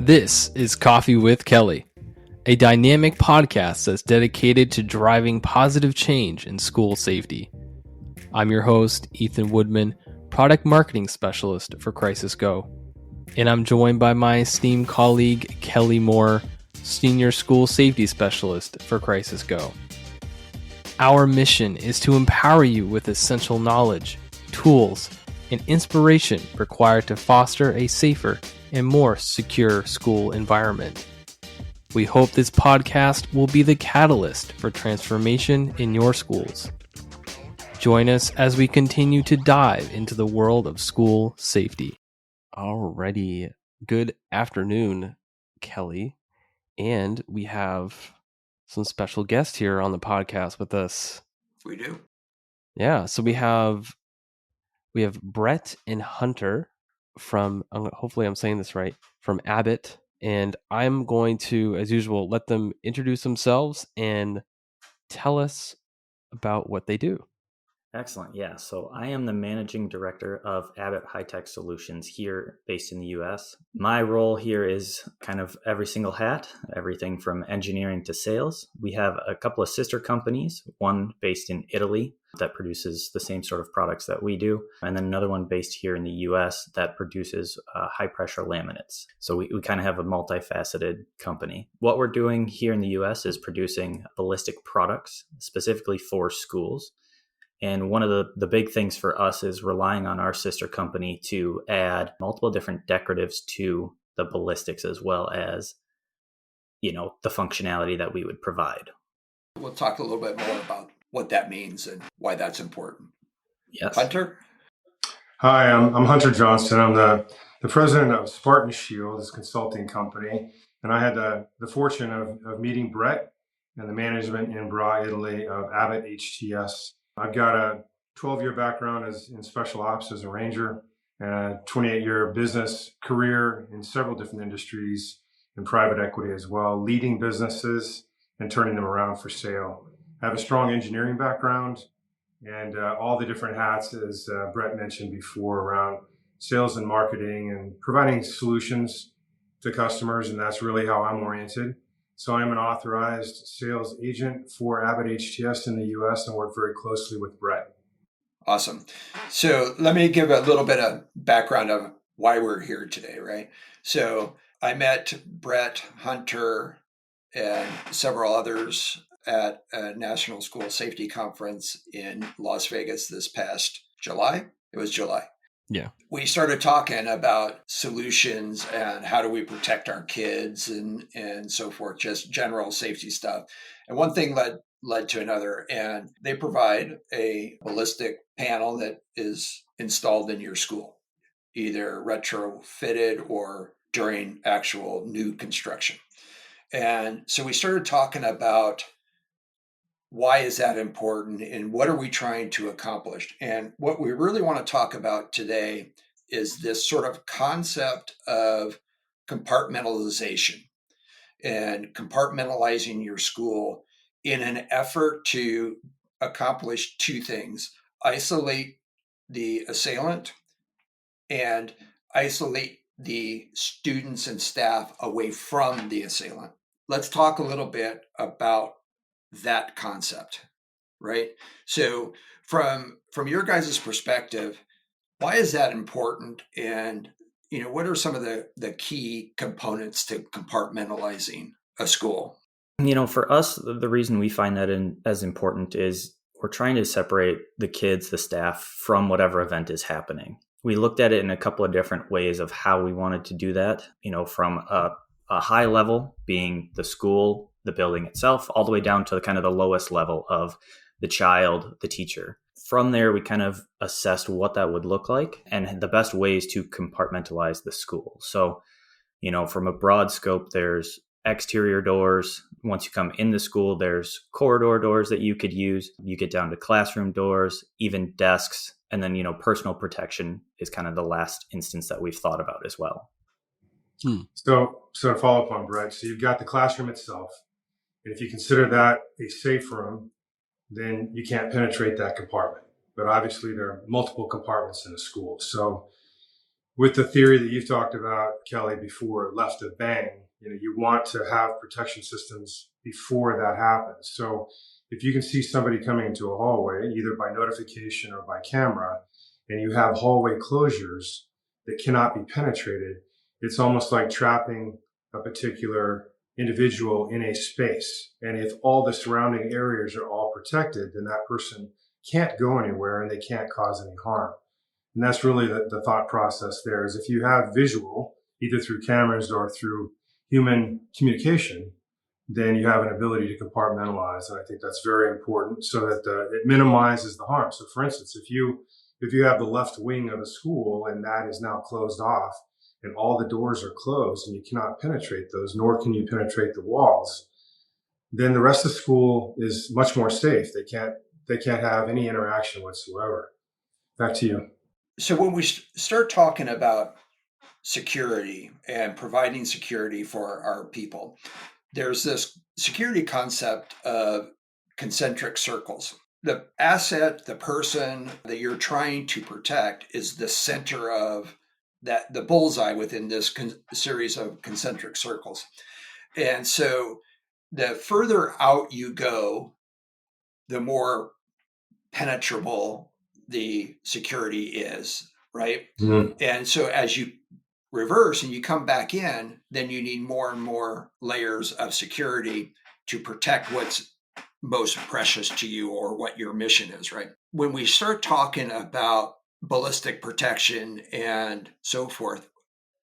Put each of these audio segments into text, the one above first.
This is Coffee with Kelly, a dynamic podcast that's dedicated to driving positive change in school safety. I'm your host, Ethan Woodman, Product Marketing Specialist for Crisis Go, and I'm joined by my esteemed colleague, Kelly Moore, Senior School Safety Specialist for Crisis Go. Our mission is to empower you with essential knowledge, tools, and inspiration required to foster a safer and more secure school environment. We hope this podcast will be the catalyst for transformation in your schools. Join us as we continue to dive into the world of school safety. Alrighty, good afternoon, Kelly. And we have some special guests here on the podcast with us. We do. Yeah, so we have Brett and Hunter from, hopefully I'm saying this right, from Abet. And I'm going to, as usual, let them introduce themselves and tell us about what they do. Excellent. Yeah. So I am the managing director of Abet High Tech Solutions here based in the US. My role here is kind of every single hat, everything from engineering to sales. We have a couple of sister companies, one based in Italy that produces the same sort of products that we do, and then another one based here in the US that produces high pressure laminates. So we kind of have a multifaceted company. What we're doing here in the US is producing ballistic products specifically for schools. And one of the big things for us is relying on our sister company to add multiple different decoratives to the ballistics as well as, the functionality that we would provide. We'll talk a little bit more about what that means and why that's important. Yes. Hunter? Hi, I'm Hunter Johnston. I'm the president of Spartan Shield, this consulting company. And I had the fortune of meeting Brett and the management in Bra, Italy of Abet HTS. I've got a 12-year background in special ops as a ranger and a 28-year business career in several different industries and private equity as well, leading businesses and turning them around for sale. I have a strong engineering background and all the different hats, as Brett mentioned before, around sales and marketing and providing solutions to customers, and that's really how I'm oriented. So I'm an authorized sales agent for Abet HTS in the U.S. and work very closely with Brett. Awesome. So let me give a little bit of background of why we're here today, right? So I met Brett, Hunter, and several others at a National School Safety Conference in Las Vegas this past July. It was July. Yeah. We started talking about solutions and how do we protect our kids and so forth, just general safety stuff. And one thing led to another, and they provide a ballistic panel that is installed in your school, either retrofitted or during actual new construction. And so we started talking about why is that important and what are we trying to accomplish? And what we really want to talk about today is this sort of concept of compartmentalization and compartmentalizing your school in an effort to accomplish two things: isolate the assailant and isolate the students and staff away from the assailant. Let's talk a little bit about that concept, right? So from your guys' perspective, why is that important? And, what are some of the key components to compartmentalizing a school? For us, the reason we find that as important is we're trying to separate the kids, the staff from whatever event is happening. We looked at it in a couple of different ways of how we wanted to do that, from a high level being the school, the building itself, all the way down to kind of the lowest level of the child, the teacher. From there, we kind of assessed what that would look like and the best ways to compartmentalize the school. So, from a broad scope, there's exterior doors. Once you come in the school, there's corridor doors that you could use. You get down to classroom doors, even desks. And then, personal protection is kind of the last instance that we've thought about as well. So to follow up on Brett, so you've got the classroom itself. And if you consider that a safe room, then you can't penetrate that compartment. But obviously there are multiple compartments in a school. So with the theory that you've talked about, Kelly, before, left of bang, you want to have protection systems before that happens. So if you can see somebody coming into a hallway, either by notification or by camera, and you have hallway closures that cannot be penetrated, it's almost like trapping a particular individual in a space. And if all the surrounding areas are all protected, then that person can't go anywhere and they can't cause any harm. And that's really the thought process there, is if you have visual, either through cameras or through human communication, then you have an ability to compartmentalize. And I think that's very important so that it minimizes the harm. So for instance, if you have the left wing of a school and that is now closed off and all the doors are closed and you cannot penetrate those, nor can you penetrate the walls, then the rest of the school is much more safe. They can't have any interaction whatsoever. Back to you. So when we start talking about security and providing security for our people, there's this security concept of concentric circles. The asset, the person that you're trying to protect is the center of that, the bullseye within this series of concentric circles. And so the further out you go, the more penetrable the security is, right? Mm-hmm. And so as you reverse and you come back in, then you need more and more layers of security to protect what's most precious to you or what your mission is, right? When we start talking about ballistic protection and so forth,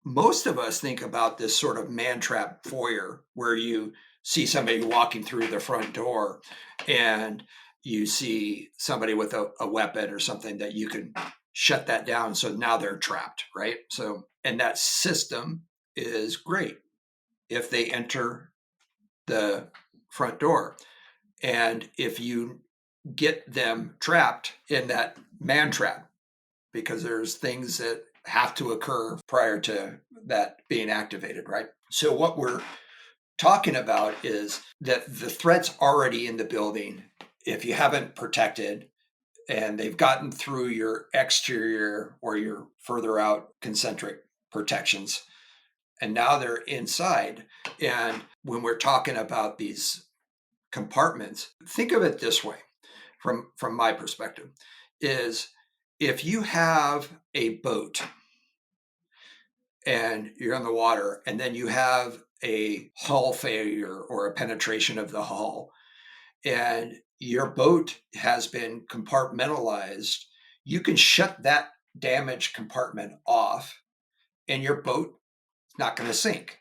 most of us think about this sort of man-trap foyer where you see somebody walking through the front door and you see somebody with a weapon or something that you can shut that down. So now they're trapped, right? So, and that system is great if they enter the front door. And if you get them trapped in that man trap, because there's things that have to occur prior to that being activated, right? So what we're talking about is that the threat's already in the building. If you haven't protected and they've gotten through your exterior or your further out concentric protections, and now they're inside. And when we're talking about these compartments, think of it this way, from my perspective, is if you have a boat and you're on the water and then you have a hull failure or a penetration of the hull, and your boat has been compartmentalized, you can shut that damaged compartment off and your boat is not going to sink.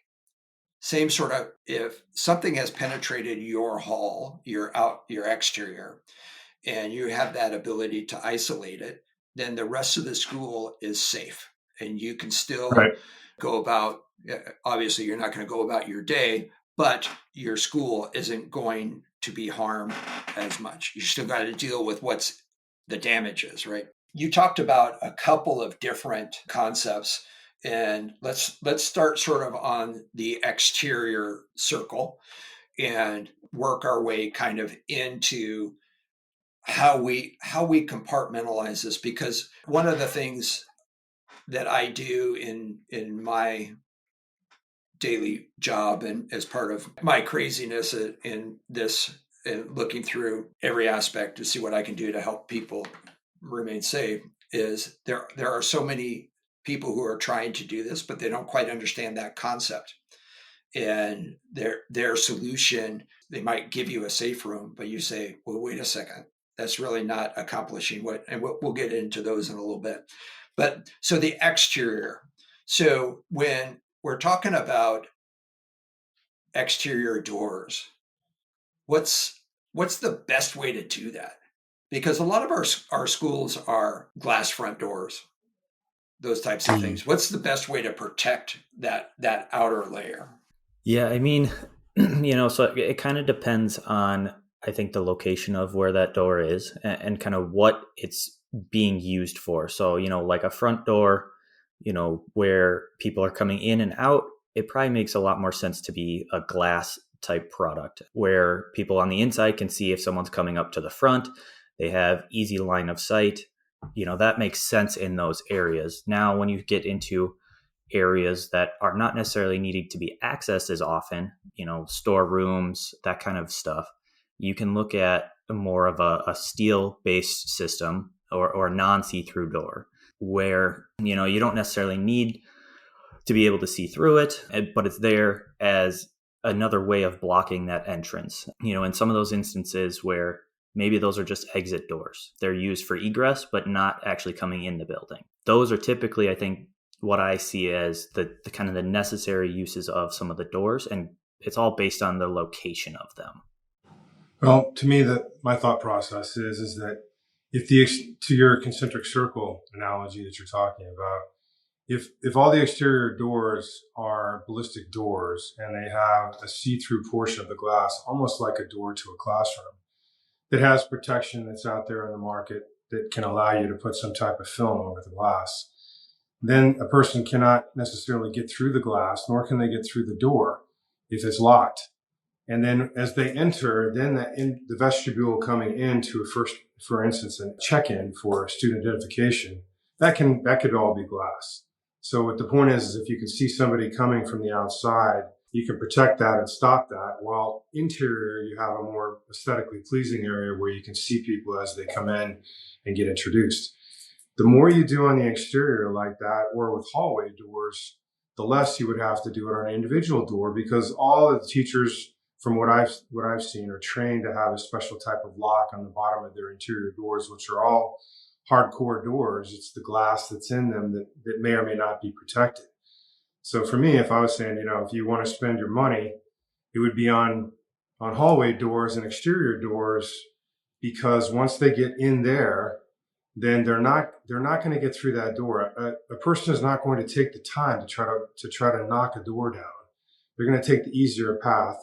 Same sort of, if something has penetrated your hull, your exterior, and you have that ability to isolate it, then the rest of the school is safe and you can still go about, obviously you're not going to go about your day, but your school isn't going to be harmed as much. You still got to deal with what's the damage is, right? You talked about a couple of different concepts, and let's start sort of on the exterior circle and work our way kind of into how we compartmentalize this, because one of the things that I do in my daily job and as part of my craziness in this, and looking through every aspect to see what I can do to help people remain safe, is there are so many people who are trying to do this, but they don't quite understand that concept. And their solution, they might give you a safe room, but you say, well, wait a second, that's really not accomplishing what, and we'll get into those in a little bit. But so the exterior. So when we're talking about exterior doors, what's the best way to do that? Because a lot of our schools are glass front doors, those types of things. What's the best way to protect that outer layer? Yeah, I mean, so it kind of depends on, I think, the location of where that door is and kind of what it's being used for. So, like a front door, where people are coming in and out, it probably makes a lot more sense to be a glass type product where people on the inside can see if someone's coming up to the front. They have easy line of sight. that makes sense in those areas. Now, when you get into areas that are not necessarily needing to be accessed as often, storerooms, that kind of stuff, you can look at more of a steel-based system or a non-see-through door where, you don't necessarily need to be able to see through it, but it's there as another way of blocking that entrance. In some of those instances where maybe those are just exit doors, they're used for egress, but not actually coming in the building. Those are typically, I think, what I see as the kind of the necessary uses of some of the doors, and it's all based on the location of them. Well, to me, my thought process is that to your concentric circle analogy that you're talking about, if all the exterior doors are ballistic doors and they have a see-through portion of the glass, almost like a door to a classroom, that has protection that's out there in the market that can allow you to put some type of film over the glass, then a person cannot necessarily get through the glass, nor can they get through the door if it's locked. And then as they enter, then the vestibule coming into for instance, a check-in for student identification, that could all be glass. So what the point is if you can see somebody coming from the outside, you can protect that and stop that, while interior, you have a more aesthetically pleasing area where you can see people as they come in and get introduced. The more you do on the exterior like that, or with hallway doors, the less you would have to do it on an individual door, because all of the teachers, from what I've seen, are trained to have a special type of lock on the bottom of their interior doors, which are all hardcore doors. It's the glass that's in them that may or may not be protected. So for me, if I was saying, if you want to spend your money, it would be on hallway doors and exterior doors, because once they get in there, then they're not going to get through that door. A person is not going to take the time to try to knock a door down. They're going to take the easier path,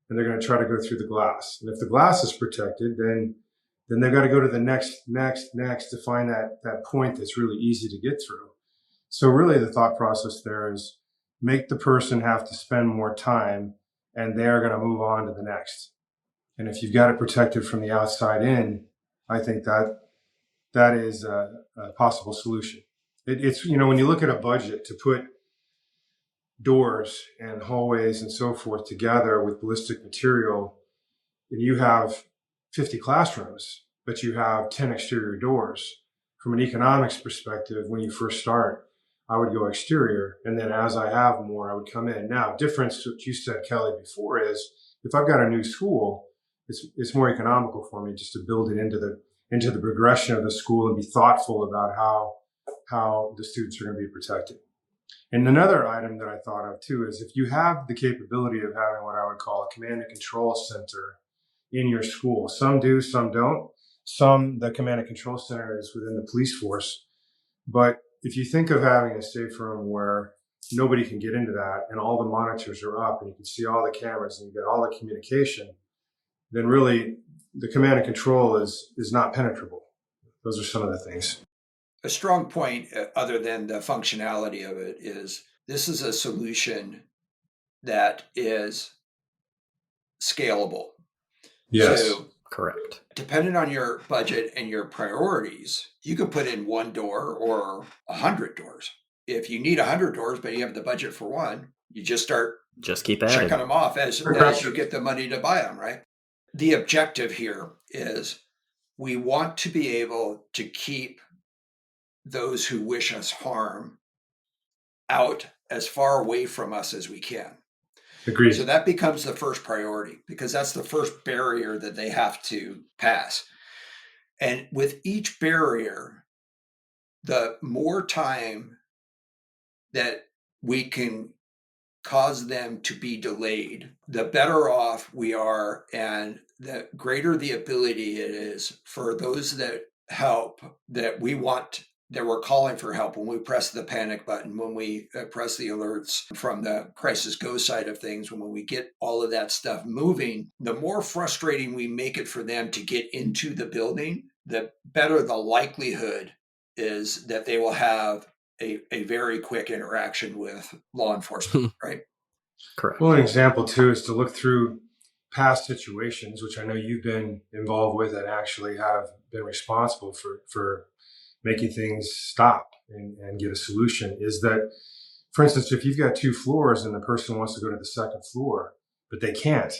and they're going to try to go through the glass. And if the glass is protected, then they've got to go to the next to find that point that's really easy to get through. So really the thought process there is make the person have to spend more time, and they're going to move on to the next. And if you've got it protected from the outside in, I think that is a possible solution. It's, when you look at a budget to put doors and hallways and so forth together with ballistic material, and you have 50 classrooms, but you have 10 exterior doors. From an economics perspective, when you first start, I would go exterior, and then as I have more, I would come in. Now, difference, what you said, Kelly, before is if I've got a new school, it's more economical for me just to build it into the progression of the school and be thoughtful about how the students are going to be protected. And another item that I thought of too is if you have the capability of having what I would call a command and control center in your school. Some do, some don't. The command and control center is within the police force. But if you think of having a safe room where nobody can get into that and all the monitors are up and you can see all the cameras and you get all the communication, then really the command and control is not penetrable. Those are some of the things. A strong point, other than the functionality of it, is this is a solution that is scalable. Yes, so, correct. Depending on your budget and your priorities, you could put in one door or 100 doors. If you need 100 doors, but you have the budget for one, you just keep adding. Checking them off as you get the money to buy them, right? The objective here is we want to be able to keep those who wish us harm out as far away from us as we can. Agreed. So that becomes the first priority, because that's the first barrier that they have to pass. And with each barrier, the more time that we can cause them to be delayed, the better off we are, and the greater the ability it is for those that help, that we're calling for help when we press the panic button, when we press the alerts from the crisis go side of things, when we get all of that stuff moving, the more frustrating we make it for them to get into the building, the better the likelihood is that they will have a very quick interaction with law enforcement, right? Correct. Well, an example too is to look through past situations, which I know you've been involved with and actually have been responsible for making things stop and get a solution is that, for instance, if you've got 2 floors and the person wants to go to the second floor, but they can't,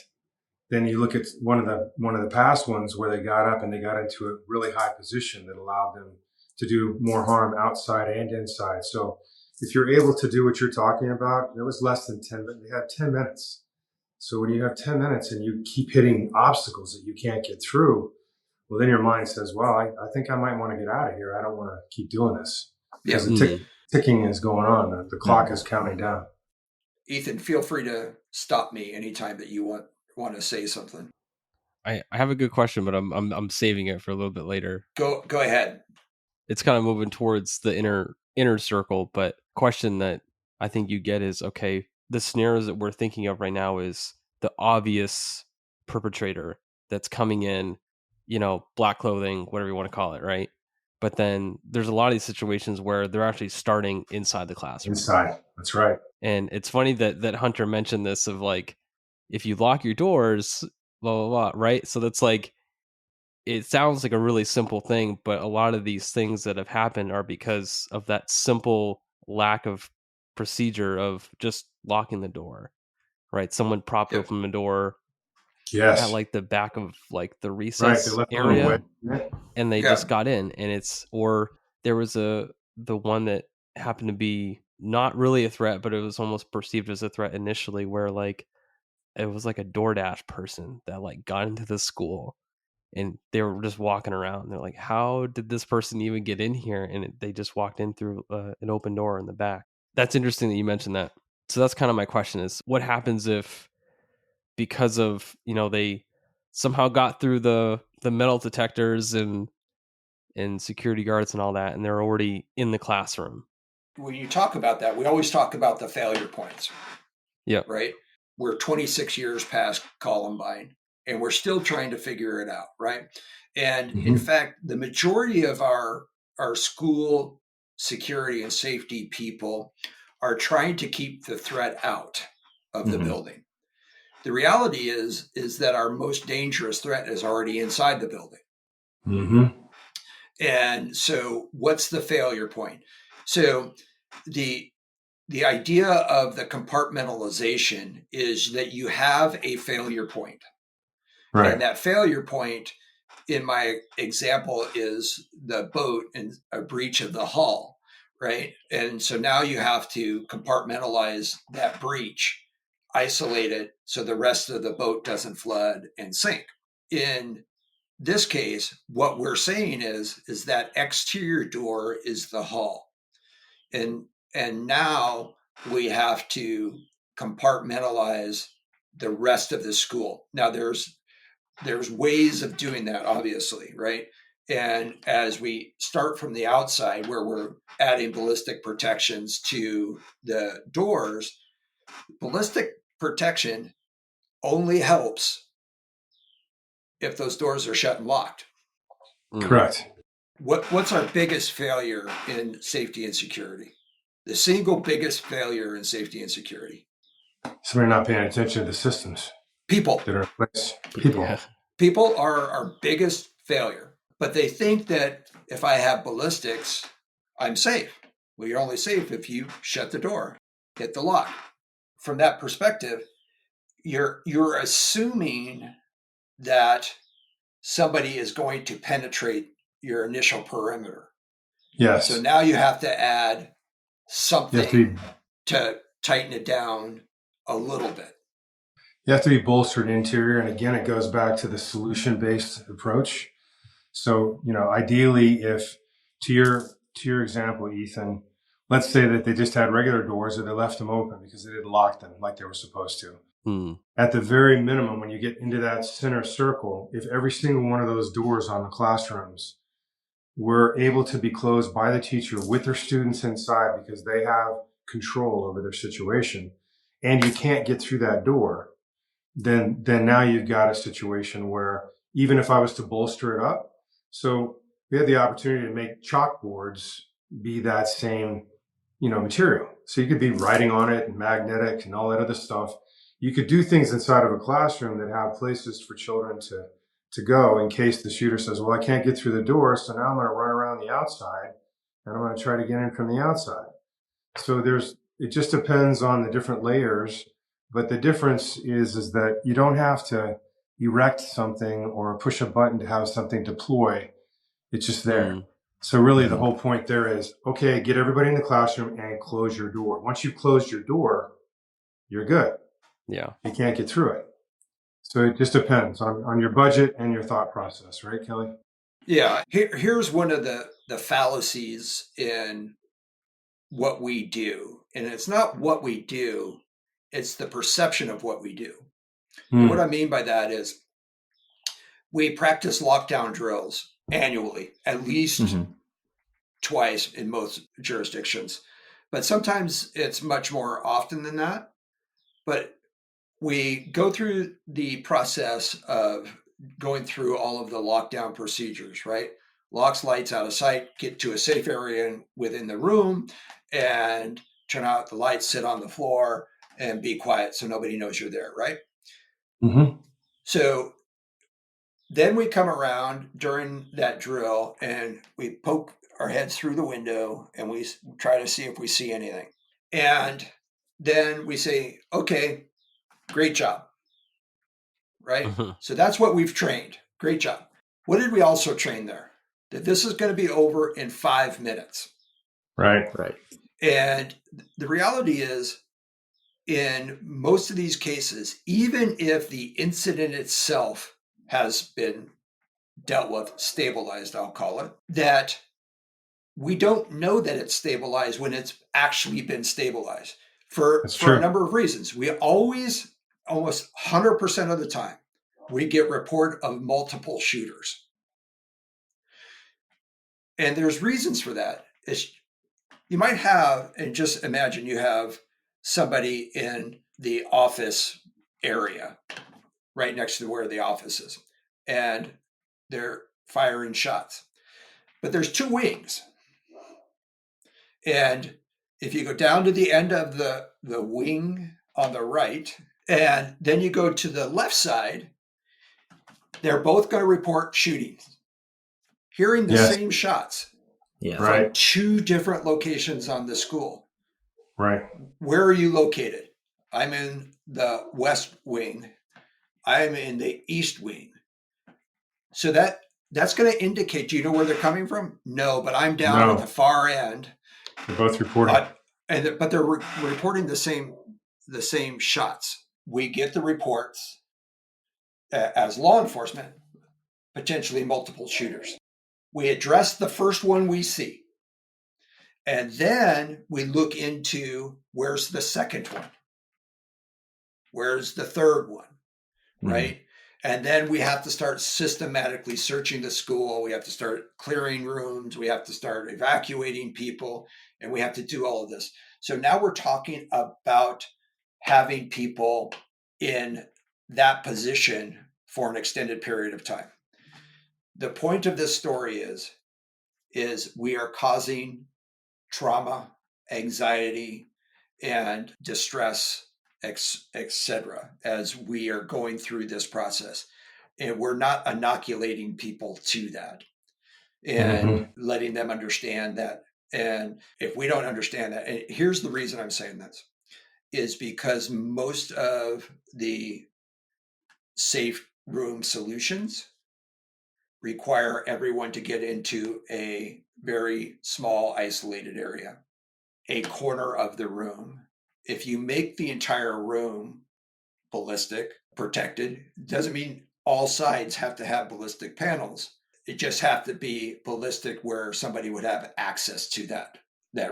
then you look at one of the past ones where they got up and they got into a really high position that allowed them to do more harm outside and inside. So if you're able to do what you're talking about, it was less than 10 minutes. They had 10 minutes. So when you have 10 minutes and you keep hitting obstacles that you can't get through, well, then your mind says, well, I think I might want to get out of here. I don't want to keep doing this. Because the ticking is going on. The clock is counting down. Ethan, feel free to stop me anytime that you want to say something. I have a good question, but I'm saving it for a little bit later. Go ahead. It's kind of moving towards the inner circle, but question that I think you get is, okay, the scenarios that we're thinking of right now is the obvious perpetrator that's coming in, black clothing, whatever you want to call it, right? But then there's a lot of these situations where they're actually starting inside the classroom. Inside, that's right. And it's funny that Hunter mentioned this of like, if you lock your doors, blah, blah, blah, right? So that's like, it sounds like a really simple thing, but a lot of these things that have happened are because of that simple lack of procedure of just locking the door, right? Someone propped open the door at like the back of like the recess area, and they just got in, and or there was the one that happened to be not really a threat, but it was almost perceived as a threat initially, where like it was like a DoorDash person that like got into the school. And they were just walking around. They're like, how did this person even get in here? And they just walked in through an open door in the back. That's interesting that you mentioned that. So that's kind of my question is, what happens if, because of, they somehow got through the metal detectors and security guards and all that, and they're already in the classroom? When you talk about that, we always talk about the failure points. Yeah. Right? We're 26 years past Columbine, and we're still trying to figure it out, right? And in fact, the majority of our school security and safety people are trying to keep the threat out of the building. The reality is that our most dangerous threat is already inside the building. And so what's the failure point? So the idea of the compartmentalization is that you have a failure point. Right. And that failure point, in my example, is the boat and a breach of the hull, right? And so now you have to compartmentalize that breach, isolate it so the rest of the boat doesn't flood and sink. In this case, what we're saying is that exterior door is the hull. And now we have to compartmentalize the rest of the school. Now there's ways of doing that, obviously, right? And as we start from the outside, where we're adding ballistic protections to the doors, ballistic protection only helps if those doors are shut and locked. Correct. What's our biggest failure in safety and security? The single biggest failure in safety and security? Somebody not paying attention to the systems. People. That are in place. People. Yeah. People are our biggest failure, but they think that if I have ballistics, I'm safe. Well, you're only safe if you shut the door, hit the lock. From that perspective, you're assuming that somebody is going to penetrate your initial perimeter. Yes. So now you have to add something to tighten it down a little bit. You have to be bolstered interior. And again, it goes back to the solution-based approach. So, ideally, if to your example, Ethan, let's say that they just had regular doors or they left them open because they didn't lock them like they were supposed to. At the very minimum, when you get into that center circle, if every single one of those doors on the classrooms were able to be closed by the teacher with their students inside because they have control over their situation, and you can't get through that door, then now you've got a situation where even if I was to bolster it up, so we had the opportunity to make chalkboards be that same, material. So you could be writing on it and magnetic and all that other stuff. You could do things inside of a classroom that have places for children to go in case the shooter says, well, I can't get through the door, so now I'm going to run around on the outside, and I'm going to try to get in from the outside. So it just depends on the different layers, but the difference is that you don't have to erect something or push a button to have something deploy. It's just there. So really the whole point there is, okay, get everybody in the classroom and close your door. Once you've closed your door, you're good. Yeah. You can't get through it. So it just depends on your budget and your thought process, right, Kelly? Yeah. Here's one of the fallacies in what we do. And it's not what we do, it's the perception of what we do. And what I mean by that is we practice lockdown drills annually, at least twice in most jurisdictions. But sometimes it's much more often than that. But we go through the process of going through all of the lockdown procedures, right? Locks lights out of sight, get to a safe area within the room, and turn out the lights, sit on the floor, and be quiet so nobody knows you're there, right? So then we come around during that drill and we poke our heads through the window and we try to see if we see anything. And then we say, okay, great job, right? So that's what we've trained. Great job. What did we also train there? That this is going to be over in 5 minutes. Right. And the reality is, in most of these cases, even if the incident itself has been dealt with, stabilized, I'll call it, that we don't know that it's stabilized when it's actually been stabilized for a number of reasons. We almost 100% of the time, we get report of multiple shooters. And there's reasons for that. You might have, and just imagine you have somebody in the office area right next to where the office is, and they're firing shots. But there's two wings. And if you go down to the end of the wing on the right, and then you go to the left side, they're both going to report shootings, hearing the same shots from two different locations on the school. Right. Where are you located? I'm in the west wing. I'm in the east wing. So that's going to indicate, do you know where they're coming from? No, but I'm down at the far end. They're both reporting. But they're reporting the same shots. We get the reports as law enforcement, potentially multiple shooters. We address the first one we see. And then we look into where's the second one? Where's the third one? Right? And then we have to start systematically searching the school. We have to start clearing rooms. We have to start evacuating people. And we have to do all of this. So now we're talking about having people in that position for an extended period of time. The point of this story is we are causing trauma, anxiety, and distress, etc., as we are going through this process. And we're not inoculating people to that and letting them understand that. And if we don't understand that, and here's the reason I'm saying this, is because most of the safe room solutions require everyone to get into a very small, isolated area, a corner of the room. If you make the entire room ballistic, protected, doesn't mean all sides have to have ballistic panels. It just have to be ballistic where somebody would have access to that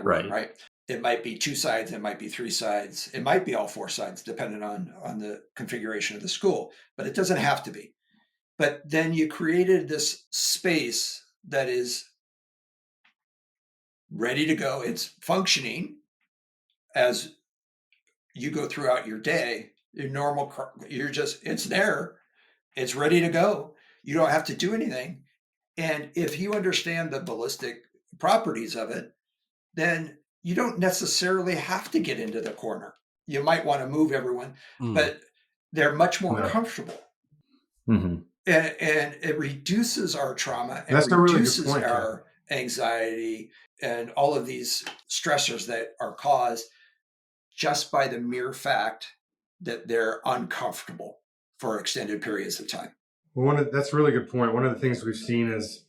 room, right? It might be 2 sides, it might be 3 sides, it might be all 4 sides, depending on the configuration of the school, but it doesn't have to be. But then you created this space that is ready to go. It's functioning as you go throughout your day. It's there. It's ready to go. You don't have to do anything. And if you understand the ballistic properties of it, then you don't necessarily have to get into the corner. You might want to move everyone, but they're much more comfortable. And it reduces our trauma and reduces our anxiety, and all of these stressors that are caused just by the mere fact that they're uncomfortable for extended periods of time. Well, that's a really good point. One of the things we've seen is,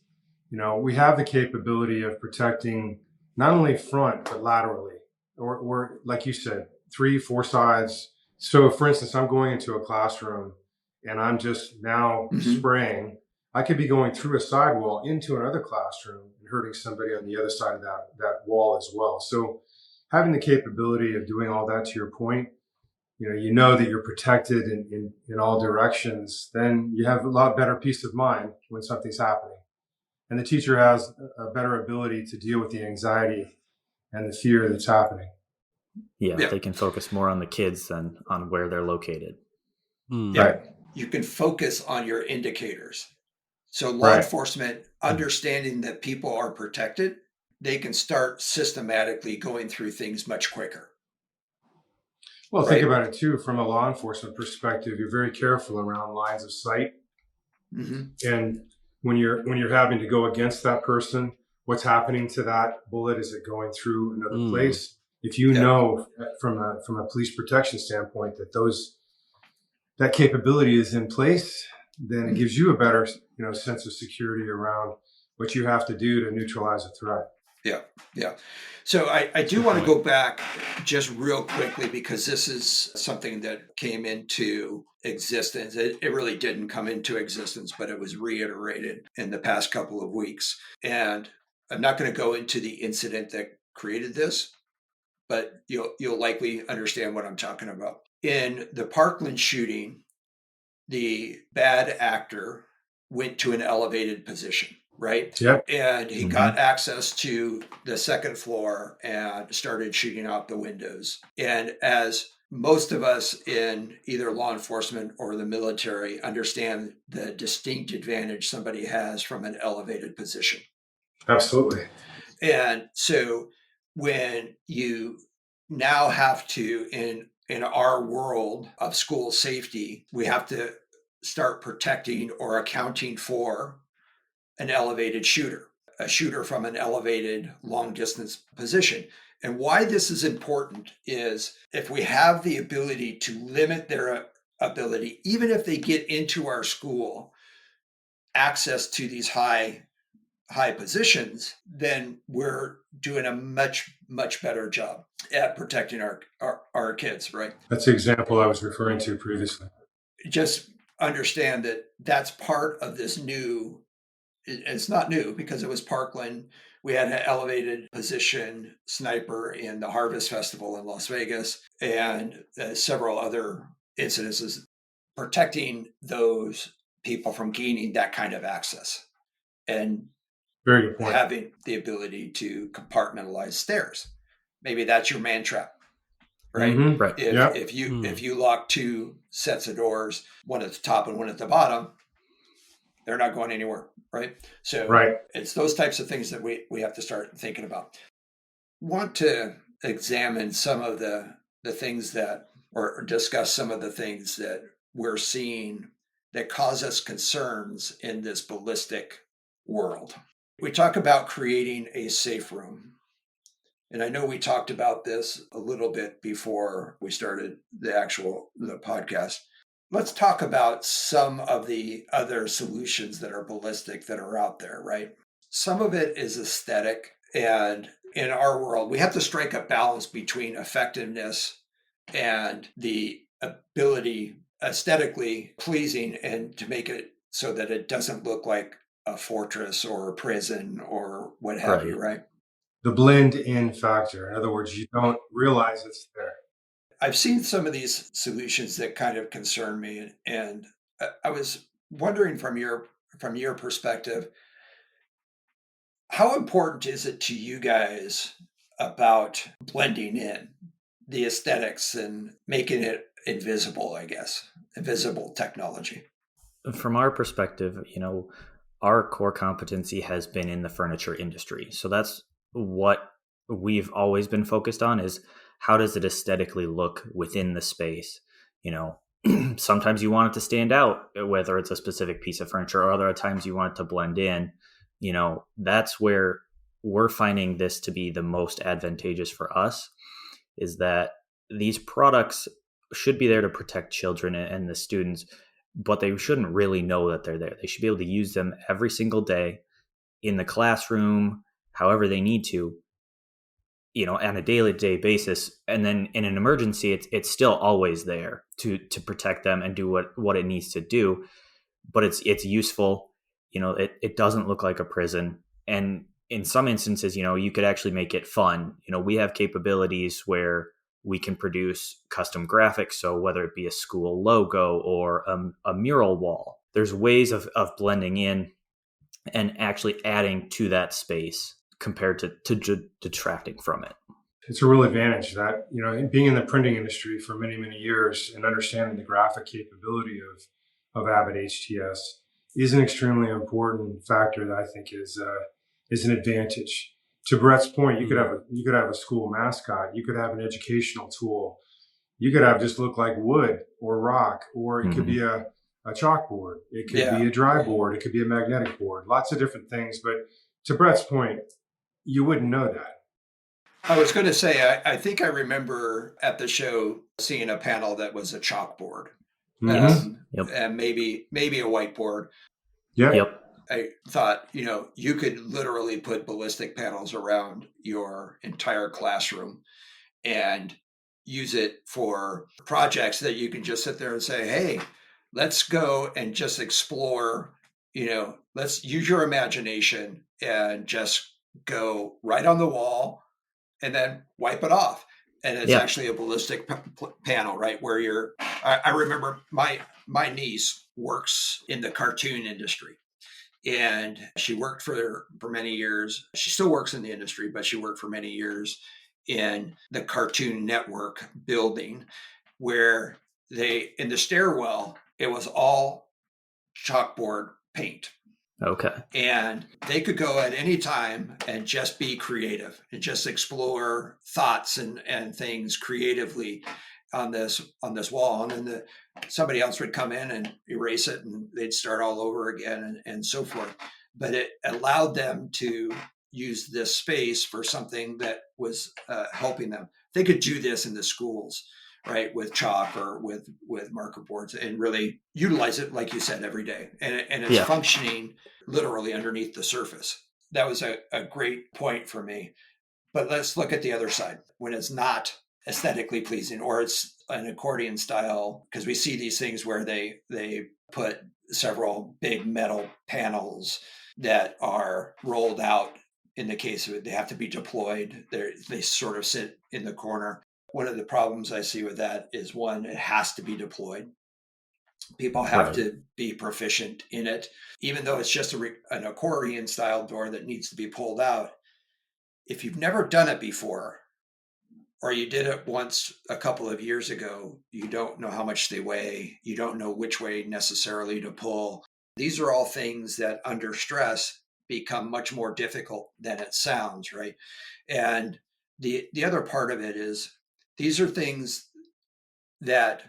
we have the capability of protecting not only front, but laterally, or like you said, 3-4 sides. So for instance, I'm going into a classroom and I'm just now spraying. I could be going through a sidewall into another classroom and hurting somebody on the other side of that wall as well. So having the capability of doing all that, to your point, you know that you're protected in all directions, then you have a lot better peace of mind when something's happening. And the teacher has a better ability to deal with the anxiety and the fear that's happening. Yeah, they can focus more on the kids than on where they're located. Right. You can focus on your indicators. So law enforcement, understanding that people are protected, they can start systematically going through things much quicker. Well, think about it too, from a law enforcement perspective. You're very careful around lines of sight. And when you're having to go against that person, what's happening to that bullet? Is it going through another place? If you know from a police protection standpoint that capability is in place, then it gives you a better sense of security around what you have to do to neutralize a threat. Yeah. So I do want to go back just real quickly, because this is something that came into existence. It really didn't come into existence, but it was reiterated in the past couple of weeks. And I'm not going to go into the incident that created this, but you'll likely understand what I'm talking about. In the Parkland shooting, the bad actor went to an elevated position, right? Yep. And he got access to the second floor and started shooting out the windows. And as most of us in either law enforcement or the military understand the distinct advantage somebody has from an elevated position. Absolutely. And so when you now have to, in our world of school safety, we have to start protecting or accounting for an elevated shooter, a shooter from an elevated long distance position. And why this is important is if we have the ability to limit their ability, even if they get into our school, access to these high positions, then we're doing a much better job at protecting our kids, right? That's the example I was referring to previously. Just understand that that's part of this new. It's not new because it was Parkland. We had an elevated position sniper in the Harvest Festival in Las Vegas, and several other incidences protecting those people from gaining that kind of access. And very good point. Having the ability to compartmentalize stairs. Maybe that's your man trap, right? Right. If you lock two sets of doors, one at the top and one at the bottom, they're not going anywhere, right? So it's those types of things that we have to start thinking about. Want to examine some of the things that, or discuss some of the things that we're seeing that cause us concerns in this ballistic world. We talk about creating a safe room. And I know we talked about this a little bit before we started the podcast. Let's talk about some of the other solutions that are ballistic that are out there, right? Some of it is aesthetic. And in our world, we have to strike a balance between effectiveness and the ability aesthetically pleasing and to make it so that it doesn't look like a fortress or a prison or what have you, right? The blend in factor. In other words, you don't realize it's there. I've seen some of these solutions that kind of concern me, and I was wondering from your perspective, how important is it to you guys about blending in the aesthetics and making it invisible, I guess, invisible technology? From our perspective, our core competency has been in the furniture industry. So that's what we've always been focused on, is how does it aesthetically look within the space? Sometimes you want it to stand out, whether it's a specific piece of furniture, or other times you want it to blend in. That's where we're finding this to be the most advantageous for us is that these products should be there to protect children and the students, but they shouldn't really know that they're there. They should be able to use them every single day in the classroom, however they need to, on a day-to-day basis. And then in an emergency, it's still always there to protect them and do what it needs to do. But it's useful. It doesn't look like a prison. And in some instances, you could actually make it fun. We have capabilities where we can produce custom graphics. So whether it be a school logo or a mural wall, there's ways of blending in and actually adding to that space compared to detracting from it. It's a real advantage that, being in the printing industry for many, many years and understanding the graphic capability of Abet HTS is an extremely important factor that I think is an advantage. To Brett's point, you could have a school mascot, you could have an educational tool, you could have just look like wood or rock, or it could be a chalkboard, it could be a dry board, it could be a magnetic board, lots of different things. But to Brett's point, you wouldn't know that. I was going to say, I think I remember at the show seeing a panel that was a chalkboard, and maybe a whiteboard. Yep. I thought, you could literally put ballistic panels around your entire classroom and use it for projects that you can just sit there and say, hey, let's go and just explore, let's use your imagination and just go right on the wall and then wipe it off. And it's actually a ballistic panel, right? Where I remember my niece works in the cartoon industry. And she worked for many years. She still works in the industry, but she worked for many years in the Cartoon Network building, where in the stairwell, it was all chalkboard paint. Okay. And they could go at any time and just be creative and just explore thoughts and things creatively on this wall. And then somebody else would come in and erase it and they'd start all over again and so forth. But it allowed them to use this space for something that was helping them. They could do this in the schools, right, with chalk or with marker boards and really utilize it, like you said, every day. And it's functioning literally underneath the surface. That was a great point for me. But let's look at the other side. When it's not aesthetically pleasing or it's an accordion style, because we see these things where they put several big metal panels that are rolled out. In the case of it, they have to be deployed. They sort of sit in the corner. One of the problems I see with that is, one, it has to be deployed. People have to be proficient in it. Even though it's just an accordion style door that needs to be pulled out, if you've never done it before, or you did it once a couple of years ago, you don't know how much they weigh. You don't know which way necessarily to pull. These are all things that under stress become much more difficult than it sounds, right? And the other part of it is, these are things that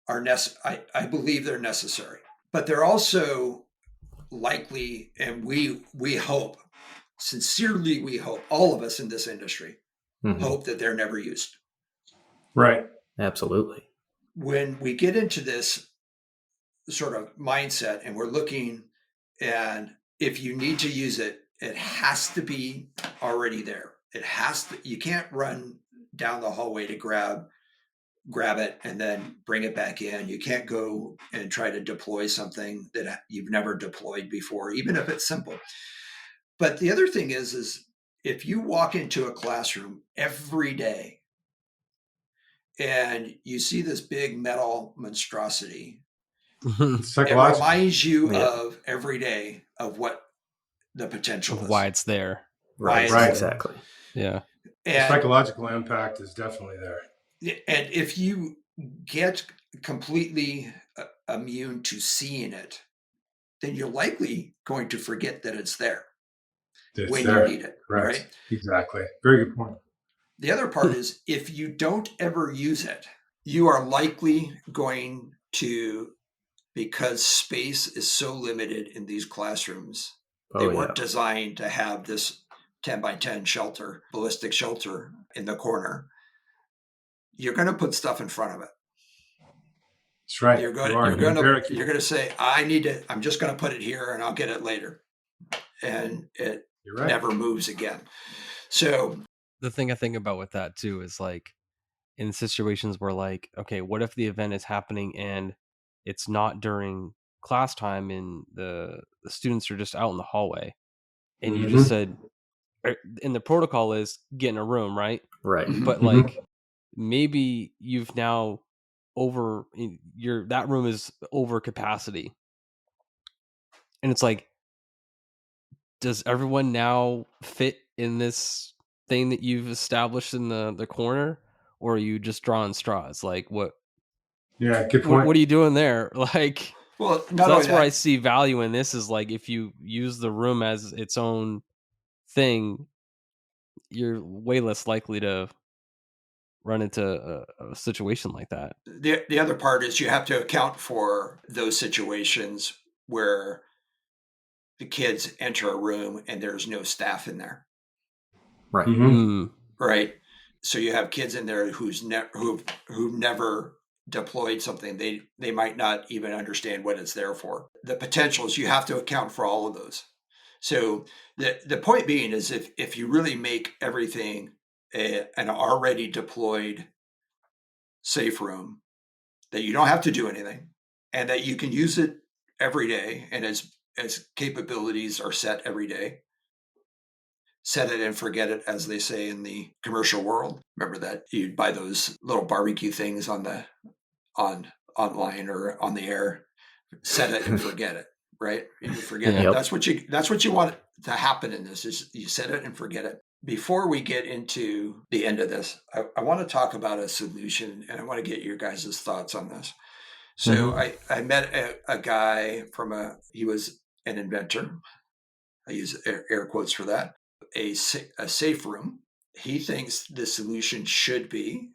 are I believe they're necessary, but they're also likely, and we hope, sincerely we hope, all of us in this industry hope that they're never used. Right. Absolutely. When we get into this sort of mindset and we're looking, and if you need to use it, it has to be already there. You can't run down the hallway to grab it and then bring it back in. You can't go and try to deploy something that you've never deployed before, even if it's simple. But the other thing is if you walk into a classroom every day and you see this big metal monstrosity, it reminds you of every day of what the potential is. Why it's there. Right. Exactly. Yeah. And the psychological impact is definitely there. And if you get completely immune to seeing it, then you're likely going to forget that it's there when you need it. Right? Exactly. Very good point. The other part is, if you don't ever use it, you are likely going to, because space is so limited in these classrooms, they weren't designed to have this 10 by 10 shelter, ballistic shelter in the corner, you're going to put stuff in front of it. That's right. You're going to say, I'm just going to put it here and I'll get it later. And it never moves again. So the thing I think about with that too is like in situations where like, okay, what if the event is happening and it's not during class time and the students are just out in the hallway and you just said, and the protocol is get in a room, right? Right. But like maybe you've now that room is over capacity. And it's like, does everyone now fit in this thing that you've established in the corner, or are you just drawing straws? Like what? Yeah, good point. What are you doing there? Like, well, so that's where I see value in this is like if you use the room as its own thing, you're way less likely to run into a situation like that. The other part is you have to account for those situations where the kids enter a room and there's no staff in there. Right. Right. So you have kids in there who've never deployed something. They might not even understand what it's there for. The potentials, you have to account for all of those. So the point being is if you really make everything an already deployed safe room, that you don't have to do anything and that you can use it every day, and as capabilities are set every day, set it and forget it, as they say in the commercial world. Remember that you'd buy those little barbecue things online or on the air, set it and forget it, right? You forget it. That's what you want to happen in this is you set it and forget it. Before we get into the end of this, I want to talk about a solution, and I want to get your guys' thoughts on this. So I met a guy he was an inventor. I use air quotes for that. A safe room. He thinks the solution should be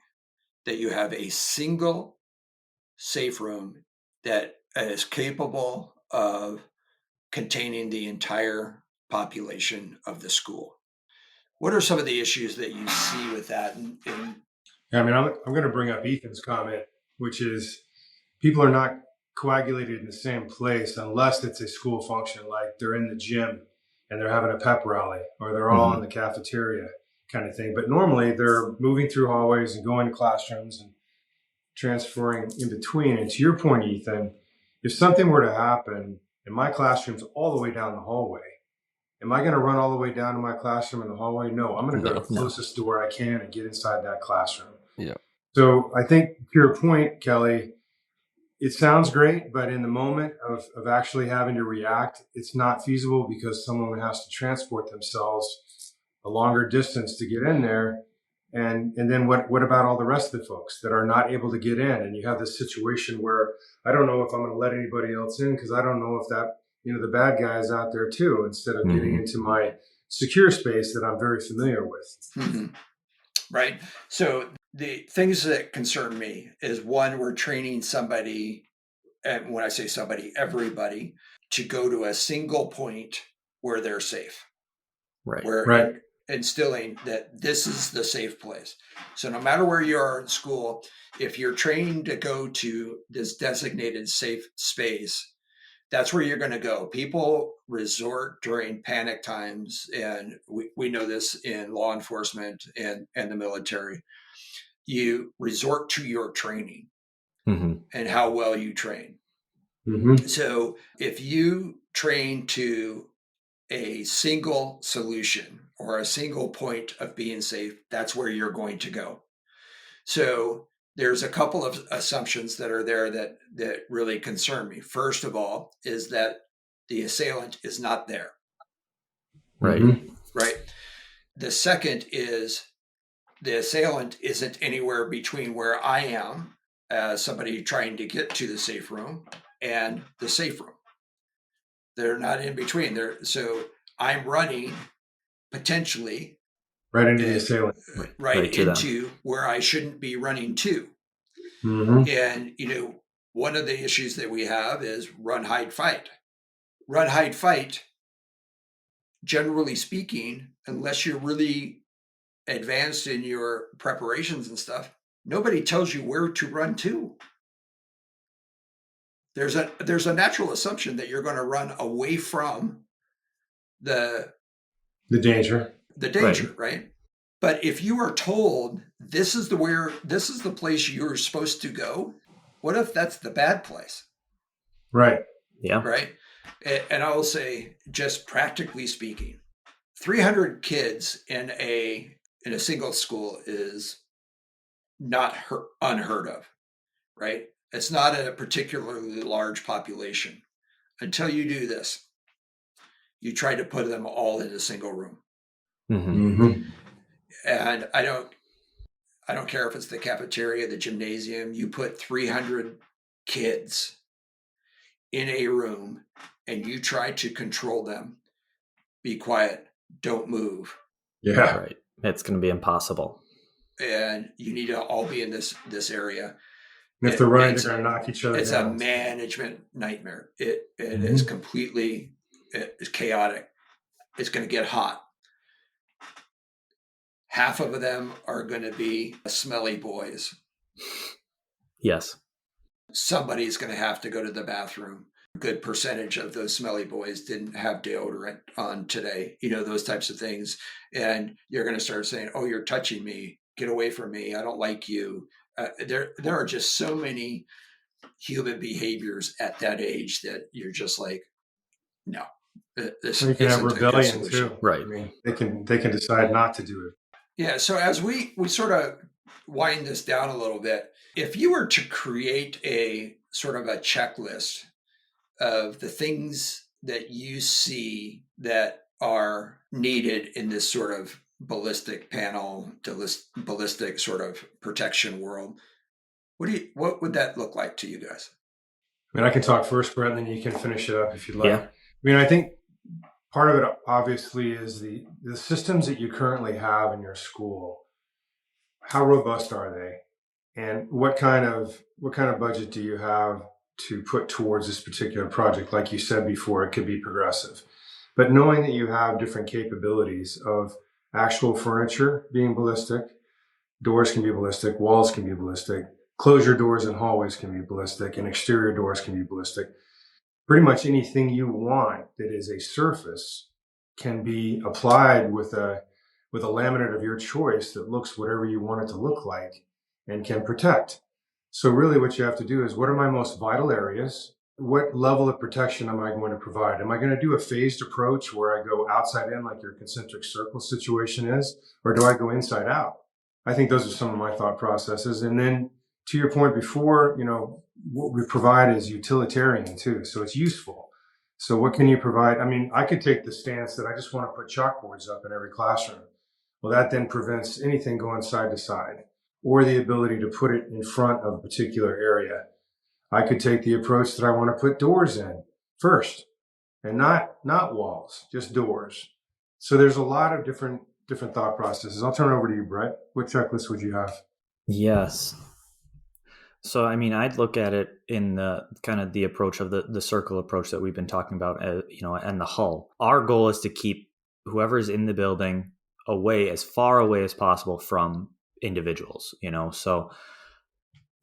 that you have a single safe room that is capable of containing the entire population of the school. What are some of the issues that you see with that? I'm going to bring up Ethan's comment, which is people are not coagulated in the same place unless it's a school function, like they're in the gym and they're having a pep rally, or they're all in the cafeteria kind of thing. But normally they're moving through hallways and going to classrooms and transferring in between. And to your point, Ethan, if something were to happen and my classroom's all the way down the hallway, am I going to run all the way down to my classroom in the hallway? No, I'm going to go to the closest door I can and get inside that classroom. Yeah. So I think to your point, Kelly, it sounds great, but in the moment of actually having to react, it's not feasible because someone has to transport themselves a longer distance to get in there. And then what about all the rest of the folks that are not able to get in? And you have this situation where I don't know if I'm going to let anybody else in because I don't know if that, the bad guy is out there too, instead of getting into my secure space that I'm very familiar with. Right. So the things that concern me is, one, we're training somebody, and when I say somebody, everybody, to go to a single point where they're safe. Right. Instilling that this is the safe place. So no matter where you are in school, if you're trained to go to this designated safe space, that's where you're going to go. People resort during panic times, and we know this in law enforcement and the military. You resort to your training and how well you train. So if you train to a single solution or a single point of being safe, that's where you're going to go. So there's a couple of assumptions that are there that really concern me. First of all, is that the assailant is not there. Right. Right. The second is the assailant isn't anywhere between where I am as somebody trying to get to the safe room and the safe room. They're not in between there. So I'm running potentially right into the assailant, right into where I shouldn't be running to. And, one of the issues that we have is run, hide, fight. Run, hide, fight generally speaking, unless you're really advanced in your preparations and stuff, nobody tells you where to run to. There's a natural assumption that you're going to run away from the danger. Right? But if you are told this is the place you're supposed to go, what if that's the bad place? Right. Yeah. Right. And I will say, just practically speaking, 300 kids in a single school is not unheard of, right? It's not a particularly large population. Until you do this, you try to put them all in a single room. Mm-hmm. And I don't care if it's the cafeteria, the gymnasium, you put 300 kids in a room and you try to control them. Be quiet, don't move. Yeah. Right. It's going to be impossible. And you need to all be in this area. And if they're running, they're going to knock each other down. It's a management nightmare. It is completely chaotic. It's going to get hot. Half of them are going to be smelly boys. Yes. Somebody's going to have to go to the bathroom. A good percentage of those smelly boys didn't have deodorant on today, those types of things. And you're going to start saying, oh, you're touching me. Get away from me. I don't like you. There are just so many human behaviors at that age that you're just like, no. This you can have rebellion too. Right. I mean, they can decide not to do it. Yeah. So as we sort of wind this down a little bit, if you were to create a sort of a checklist of the things that you see that are needed in this sort of ballistic sort of protection world, what would that look like to you guys? I mean, I can talk first, Brett, and then you can finish it up if you'd like. Yeah. I mean, I think part of it obviously is the systems that you currently have in your school. How robust are they? And what kind of budget do you have to put towards this particular project? Like you said before, it could be progressive. But knowing that you have different capabilities of actual furniture being ballistic, doors can be ballistic, walls can be ballistic, closure doors and hallways can be ballistic, and exterior doors can be ballistic. Pretty much anything you want that is a surface can be applied with a laminate of your choice that looks whatever you want it to look like and can protect. So really what you have to do is, what are my most vital areas? What level of protection am I going to provide? Am I going to do a phased approach where I go outside in like your concentric circle situation is, or do I go inside out? I think those are some of my thought processes. And then to your point before, what we provide is utilitarian too. So it's useful. So what can you provide? I mean, I could take the stance that I just want to put chalkboards up in every classroom. Well, that then prevents anything going side to side, or the ability to put it in front of a particular area. I could take the approach that I want to put doors in first, and not walls, just doors. So there's a lot of different thought processes. I'll turn it over to you, Brett. What checklist would you have? Yes. So, I mean, I'd look at it in the kind of the approach of the circle approach that we've been talking about, and the hull. Our goal is to keep whoever is in the building as far away as possible from individuals, So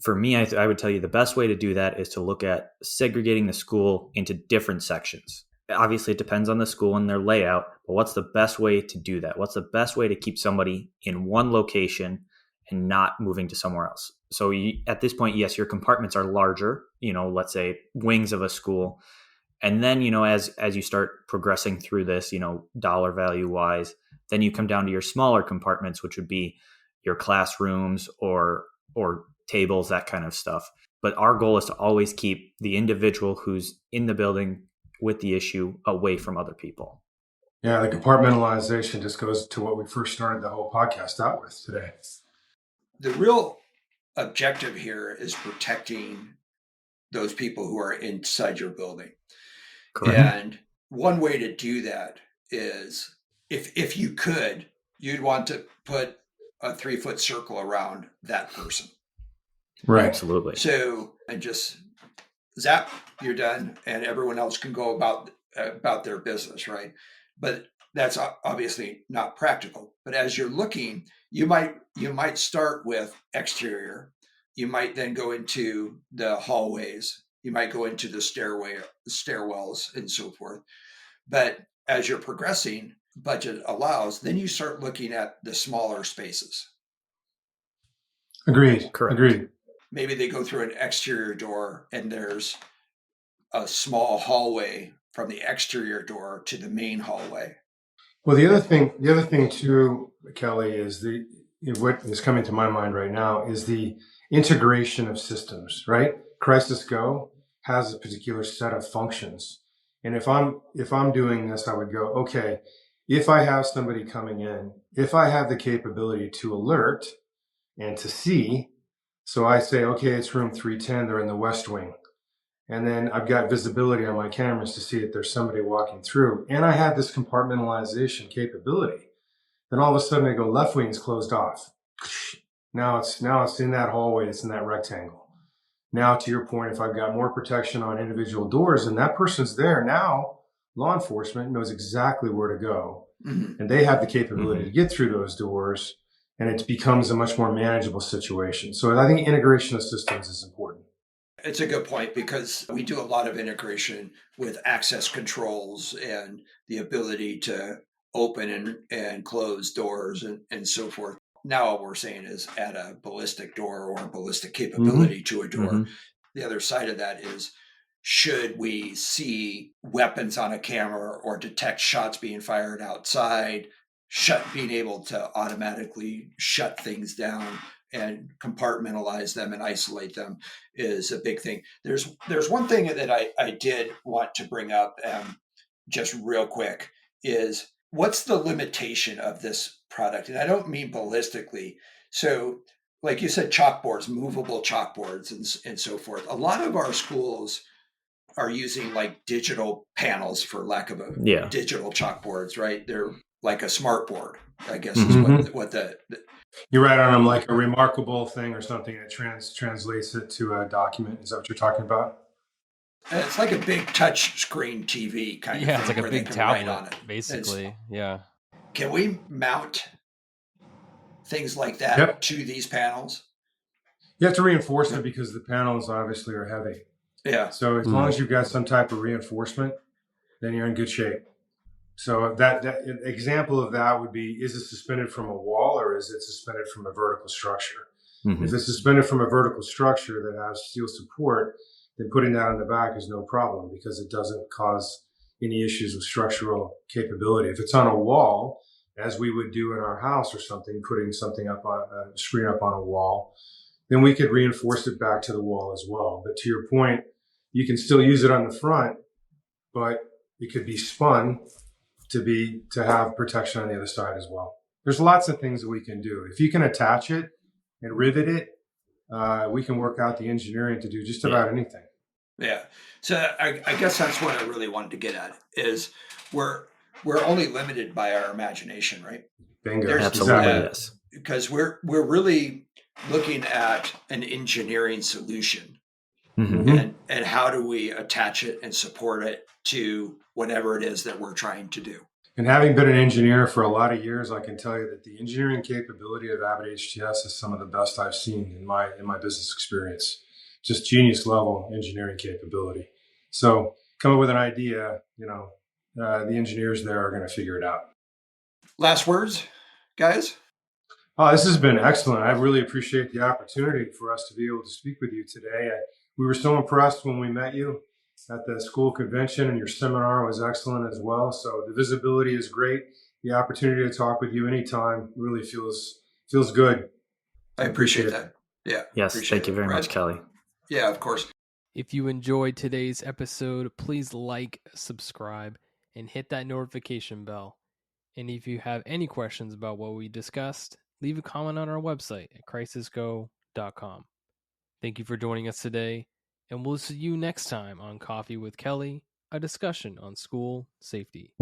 for me, I would tell you the best way to do that is to look at segregating the school into different sections. Obviously, it depends on the school and their layout, but what's the best way to do that? What's the best way to keep somebody in one location and not moving to somewhere else? So at this point, yes, your compartments are larger, let's say wings of a school. And then, as you start progressing through this, dollar value wise, then you come down to your smaller compartments, which would be your classrooms or tables, that kind of stuff. But our goal is to always keep the individual who's in the building with the issue away from other people. Yeah, the compartmentalization just goes to what we first started the whole podcast out with today. The real objective here is protecting those people who are inside your building. Correct. And one way to do that is, if you could, you'd want to put a 3-foot circle around that person. Right. Absolutely. So, and just zap, you're done, and everyone else can go about their business, right? But that's obviously not practical. But as you're looking, you might start with exterior. You might then go into the hallways. You might go into the stairwells, and so forth. But as you're progressing, budget allows, then you start looking at the smaller spaces. Agreed. Correct. Agreed. Maybe they go through an exterior door and there's a small hallway from the exterior door to the main hallway. Well, the other thing too, Kelly, is what is coming to my mind right now is the integration of systems. Right, Crisis Go has a particular set of functions, and if I'm doing this, I would go, okay, if I have somebody coming in, if I have the capability to alert and to see, so I say, okay, it's room 310, they're in the West Wing. And then I've got visibility on my cameras to see if there's somebody walking through. And I have this compartmentalization capability. Then all of a sudden I go, left wing's closed off. Now it's in that hallway, it's in that rectangle. Now, to your point, if I've got more protection on individual doors and that person's there, now law enforcement knows exactly where to go. Mm-hmm. And they have the capability to get through those doors, and it becomes a much more manageable situation. So I think integration of systems is important. It's a good point, because we do a lot of integration with access controls and the ability to open and close doors and so forth. Now all we're saying is add a ballistic door or a ballistic capability to a door. Mm-hmm. The other side of that is, should we see weapons on a camera or detect shots being fired outside, being able to automatically shut things down and compartmentalize them and isolate them is a big thing. There's one thing that I did want to bring up just real quick is, what's the limitation of this product? And I don't mean ballistically. So like you said, chalkboards, movable chalkboards and so forth. A lot of our schools are using like digital panels, for lack of a digital chalkboards, right? They're like a smart board, I guess is what the you write on them like a remarkable thing or something that translates it to a document. Is that what you're talking about? And it's like a big touch screen TV kind of thing. Yeah, it's like a big tablet on it, basically. Can we mount things like that to these panels? You have to reinforce it because the panels obviously are heavy. Yeah. So as long as you've got some type of reinforcement, then you're in good shape. So that example of that would be, is it suspended from a wall or is it suspended from a vertical structure? Mm-hmm. If it's suspended from a vertical structure that has steel support, then putting that on the back is no problem because it doesn't cause any issues with structural capability. If it's on a wall, as we would do in our house or something, putting something up on a screen up on a wall, then we could reinforce it back to the wall as well. But to your point, you can still use it on the front, but it could be spun to have protection on the other side as well. There's lots of things that we can do. If you can attach it and rivet it, we can work out the engineering to do just about anything. Yeah. So I guess that's what I really wanted to get at is we're only limited by our imagination, right? Bingo. Absolutely, yes. Because we're really looking at an engineering solution. Mm-hmm. And how do we attach it and support it to whatever it is that we're trying to do. And having been an engineer for a lot of years, I can tell you that the engineering capability of Abet HTS is some of the best I've seen in my business experience. Just genius level engineering capability. So come up with an idea, the engineers there are going to figure it out. Last words, guys? Oh, this has been excellent. I really appreciate the opportunity for us to be able to speak with you today. We were so impressed when we met you at the school convention, and your seminar was excellent as well. So the visibility is great. The opportunity to talk with you anytime really feels good. I appreciate that. Yeah. Yes. Thank you very much, Kelly. Yeah, of course. If you enjoyed today's episode, please like, subscribe, and hit that notification bell. And if you have any questions about what we discussed, leave a comment on our website at crisisgo.com. Thank you for joining us today, and we'll see you next time on Coffee with Kelly, a discussion on school safety.